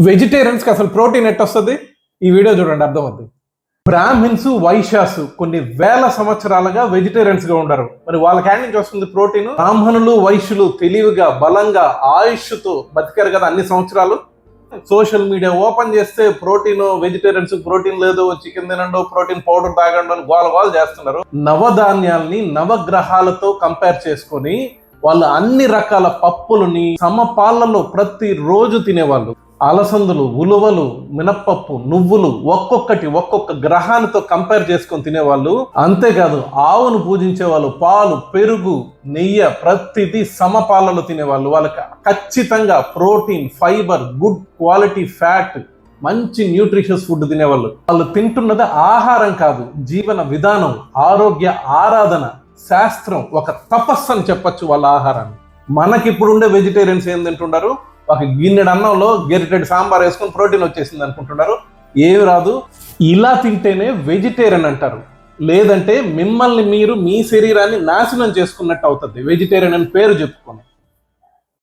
Vegetarians కి అసలు protein ఎట్టొస్తుంది? ఈ వీడియో చూడండి, అర్థమవుతుంది. బ్రాహ్మిన్స్, వైశ్యాస్ కొన్ని వేల సంవత్సరాలుగా వెజిటేరియన్స్ గా ఉండరు. మరి వాళ్ళ క్యాండ్ నుంచి వస్తుంది ప్రోటీన్. బ్రాహ్మణులు, వైశ్యులు తెలివిగా, బలంగా, ఆయుష్తో బతికారు కదా అన్ని సంవత్సరాలు. సోషల్ మీడియా ఓపెన్ చేస్తే ప్రోటీన్, వెజిటేరియన్స్ ప్రోటీన్ లేదు, చికెన్ తినండు, ప్రోటీన్ పౌడర్ తాగండు అని గోల చేస్తున్నారు. నవధాన్యాల్ని నవగ్రహాలతో కంపేర్ చేసుకొని వాళ్ళు అన్ని రకాల పప్పులని సమపాలలో ప్రతి రోజు తినేవాళ్ళు. అలసందులు, ఉలువలు, మినప్పప్పు, నువ్వులు ఒక్కొక్క గ్రహానితో కంపేర్ చేసుకొని తినేవాళ్ళు. అంతేకాదు ఆవును పూజించే వాళ్ళు పాలు, పెరుగు, నెయ్యి ప్రతిదీ సమపాలలో తినేవాళ్ళు. వాళ్ళకి ఖచ్చితంగా protein, fibre, good quality fat, మంచి న్యూట్రిషియస్ ఫుడ్ తినేవాళ్ళు. వాళ్ళు తింటున్నది ఆహారం కాదు, జీవన విధానం, ఆరోగ్య ఆరాధన, శాస్త్రం, ఒక తపస్సు అని చెప్పచ్చు వాళ్ళ ఆహారాన్ని. మనకిప్పుడు ఉండే వెజిటేరియన్స్ ఏం తింటున్నారు? ఒక గిన్నెడు అన్నంలో గెరిటెడ్ సాంబార్ వేసుకొని ప్రోటీన్ వచ్చేసింది అనుకుంటున్నారు. ఏమి రాదు. ఇలా తింటేనే వెజిటేరియన్ అంటారు. లేదంటే మిమ్మల్ని మీరు మీ శరీరాన్ని నాశనం చేసుకున్నట్టు అవుతుంది వెజిటేరియన్ అని పేరు చెప్పు.